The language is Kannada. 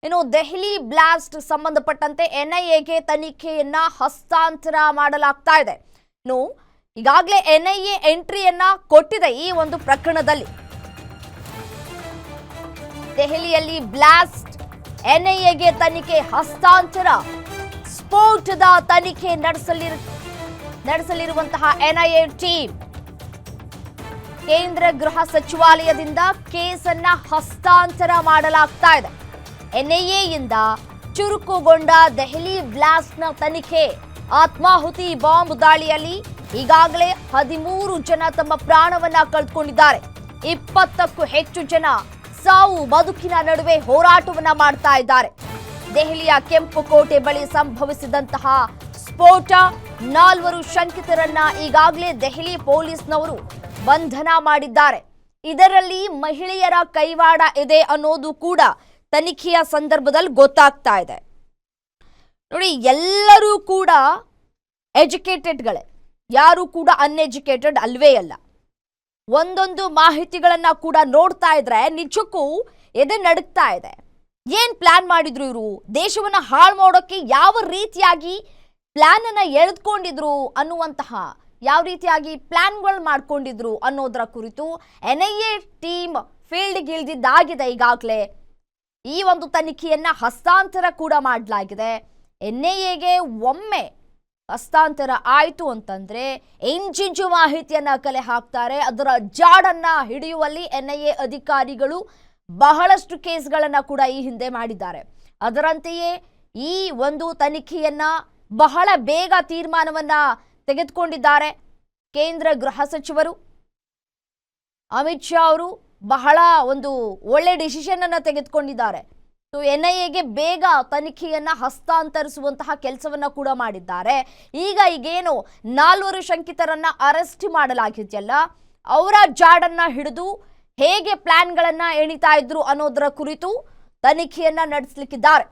ಇನ್ನು ದೆಹಲಿ ಬ್ಲಾಸ್ಟ್ ಸಂಬಂಧಪಟ್ಟಂತೆ ಎನ್ಐಎಗೆ ತನಿಖೆಯನ್ನ ಹಸ್ತಾಂತರ ಮಾಡಲಾಗ್ತಾ ಇದೆ. ಇನ್ನು ಈಗಾಗಲೇ ಎನ್ಐಎ ಎಂಟ್ರಿಯನ್ನ ಕೊಟ್ಟಿದೆ ಈ ಒಂದು ಪ್ರಕರಣದಲ್ಲಿ. ದೆಹಲಿಯಲ್ಲಿ ಬ್ಲಾಸ್ಟ್, ಎನ್ಐಎಗೆ ತನಿಖೆ ಹಸ್ತಾಂತರ, ಸ್ಫೋಟದ ತನಿಖೆ ನಡೆಸಲಿರುವಂತಹ ಎನ್ಐಎ ಟೀಮ್ ಕೇಂದ್ರ ಗೃಹ ಸಚಿವಾಲಯದಿಂದ ಕೇಸನ್ನ ಹಸ್ತಾಂತರ ಮಾಡಲಾಗ್ತಾ ಇದೆ. ಎನ್ಐಎಯಿಂದ ಚುರುಕುಗೊಂಡ ದೆಹಲಿ ಬ್ಲಾಸ್ಟ್ನ ತನಿಖೆ, ಆತ್ಮಾಹುತಿ ಬಾಂಬ್ ದಾಳಿಯಲ್ಲಿ ಈಗಾಗಲೇ 13 ಜನ ತಮ್ಮ ಪ್ರಾಣವನ್ನ ಕಳೆದುಕೊಂಡಿದ್ದಾರೆ. 20ಕ್ಕೂ ಹೆಚ್ಚು ಜನ ಸಾವು ಬದುಕಿನ ನಡುವೆ ಹೋರಾಟವನ್ನ ಮಾಡ್ತಾ ಇದ್ದಾರೆ. ದೆಹಲಿಯ ಕೆಂಪು ಕೋಟೆ ಬಳಿ ಸಂಭವಿಸಿದಂತಹ ಸ್ಫೋಟ, 4 ಶಂಕಿತರನ್ನ ಈಗಾಗಲೇ ದೆಹಲಿ ಪೊಲೀಸ್ನವರು ಬಂಧನ ಮಾಡಿದ್ದಾರೆ. ಇದರಲ್ಲಿ ಮಹಿಳೆಯರ ಕೈವಾಡ ಇದೆ ಅನ್ನೋದು ಕೂಡ ತನಿಖೆಯ ಸಂದರ್ಭದಲ್ಲಿ ಗೊತ್ತಾಗ್ತಾ ಇದೆ. ನೋಡಿ, ಎಲ್ಲರೂ ಕೂಡ ಎಜುಕೇಟೆಡ್ಗಳೇ, ಯಾರು ಕೂಡ ಅನ್ಎಜುಕೇಟೆಡ್ ಅಲ್ವೇ ಅಲ್ಲ. ಒಂದೊಂದು ಮಾಹಿತಿಗಳನ್ನ ಕೂಡ ನೋಡ್ತಾ ಇದ್ರೆ ನಿಜಕ್ಕೂ ಎದೆ ನಡುಗ್ತಾ ಇದೆ. ಏನ್ ಪ್ಲಾನ್ ಮಾಡಿದ್ರು ಇವರು? ದೇಶವನ್ನ ಹಾಳು ಮಾಡೋಕೆ ಯಾವ ರೀತಿಯಾಗಿ ಪ್ಲಾನ್ ಅನ್ನ ಎಳೆದುಕೊಂಡಿದ್ರು ಅನ್ನುವಂತಹ, ಯಾವ ರೀತಿಯಾಗಿ ಪ್ಲಾನ್ಗಳು ಮಾಡ್ಕೊಂಡಿದ್ರು ಅನ್ನೋದರ ಕುರಿತು ಎನ್ಐಎ ಟೀಮ್ ಫೀಲ್ಡ್ಗೆ ಇಳಿದಿದ್ದಾಗಿದೆ. ಈಗಾಗಲೇ ಈ ಒಂದು ತನಿಖೆಯನ್ನ ಹಸ್ತಾಂತರ ಕೂಡ ಮಾಡಲಾಗಿದೆ. ಎನ್ಐಎಗೆ ಒಮ್ಮೆ ಹಸ್ತಾಂತರ ಆಯಿತು ಅಂತಂದ್ರೆ ಇಂಚಿಂಚು ಮಾಹಿತಿಯನ್ನ ಕಲೆ ಹಾಕ್ತಾರೆ. ಅದರ ಜಾಡನ್ನ ಹಿಡಿಯುವಲ್ಲಿ ಎನ್ಐಎ ಅಧಿಕಾರಿಗಳು ಬಹಳಷ್ಟು ಕೇಸ್ಗಳನ್ನ ಕೂಡ ಈ ಹಿಂದೆ ಮಾಡಿದ್ದಾರೆ. ಅದರಂತೆಯೇ ಈ ಒಂದು ತನಿಖೆಯನ್ನ ಬಹಳ ಬೇಗ ತೀರ್ಮಾನವನ್ನ ತೆಗೆದುಕೊಂಡಿದ್ದಾರೆ ಕೇಂದ್ರ ಗೃಹ ಸಚಿವರು ಅಮಿತ್ ಶಾ ಅವರು. ಬಹಳ ಒಂದು ಒಳ್ಳೆ ಡಿಸಿಷನ್ ಅನ್ನ ತೆಗೆದುಕೊಂಡಿದ್ದಾರೆ. ಸೊ ಎನ್ಐಎಗೆ ಬೇಗ ತನಿಖೆಯನ್ನ ಹಸ್ತಾಂತರಿಸುವಂತಹ ಕೆಲಸವನ್ನ ಕೂಡ ಮಾಡಿದ್ದಾರೆ. ಈಗೇನು 4 ಶಂಕಿತರನ್ನ ಅರೆಸ್ಟ್ ಮಾಡಲಾಗಿದೆಯಲ್ಲ, ಅವರ ಜಾಡನ್ನ ಹಿಡಿದು ಹೇಗೆ ಪ್ಲಾನ್ಗಳನ್ನ ಎಣಿತಾ ಇದ್ರು ಅನ್ನೋದರ ಕುರಿತು ತನಿಖೆಯನ್ನ ನಡೆಸಲಿಕ್ಕಿದ್ದಾರೆ.